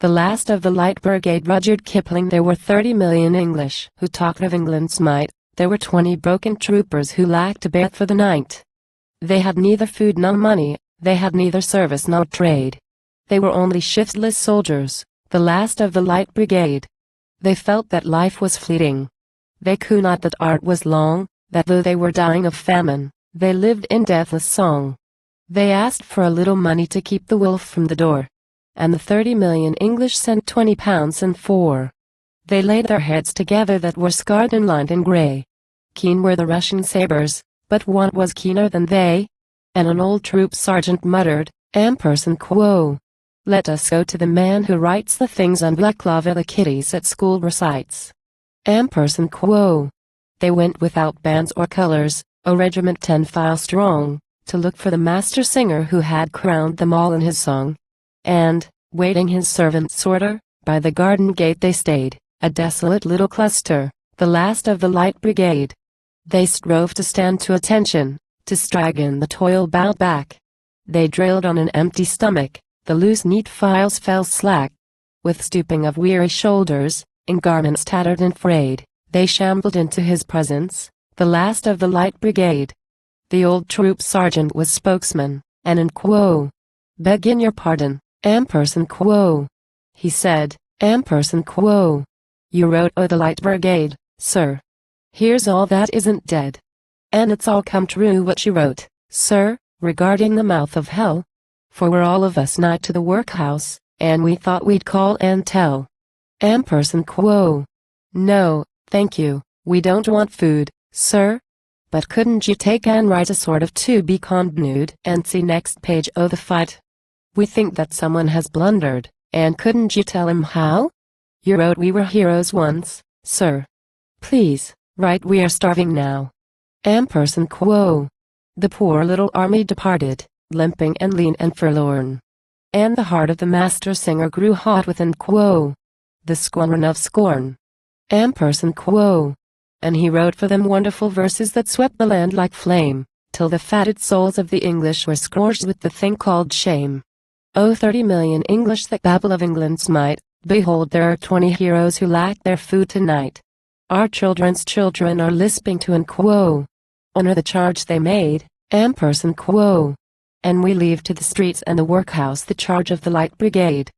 The last of the Light Brigade. Rudyard Kipling. There were 30 million English who talked of England's might. There were 20 broken troopers who lacked a berth for the night. They had neither food nor money, they had neither service nor trade. They were only shiftless soldiers, the last of the Light Brigade. They felt that life was fleeting. They knew not that art was long, that though they were dying of famine, they lived in deathless song. They asked for a little money to keep the wolf from the door. And the 30 million English sent 20 pounds and 4. They laid their heads together that were scarred and lined in grey. Keen were the Russian sabres, but one was keener than they. And an old troop sergeant muttered, "Quo. Let us go to the man who writes the things on balaclava the kiddies at school recites." Quo. They went without bands or colors, a regiment 10 file strong, to look for the master singer who had crowned them all in his song. And, waiting his servant's order, by the garden gate they stayed, a desolate little cluster, the last of the Light Brigade. They strove to stand to attention, to strike in the toil-bowed back. They drilled on an empty stomach, the loose neat files fell slack. With stooping of weary shoulders, in garments tattered and frayed, they shambled into his presence, the last of the Light Brigade. The old troop sergeant was spokesman, and in quo. "Begin your pardon, quo," he said, quo. "You wrote o' the Light Brigade, sir. Here's all that isn't dead. And it's all come true what you wrote, sir, regarding the mouth of hell. For we're all of us nigh to the workhouse, and we thought we'd call and tell. Quo. No, thank you, we don't want food, sir. But couldn't you take and write a sort of to be continued and see next page o' the fight? We think that someone has blundered, and couldn't you tell him how? You wrote we were heroes once, sir. Please, write we are starving now. Quo. The poor little army departed, limping and lean and forlorn. And the heart of the master singer grew hot within quo. The scorn of scorn. Quo. And he wrote for them wonderful verses that swept the land like flame, till the fatted souls of the English were scourged with the thing called shame. O 30 million English that babble of England's might, behold there are 20 heroes who lack their food tonight. Our children's children are lisping to and quo. Honor the charge they made, quo. And we leave to the streets and the workhouse the charge of the Light Brigade.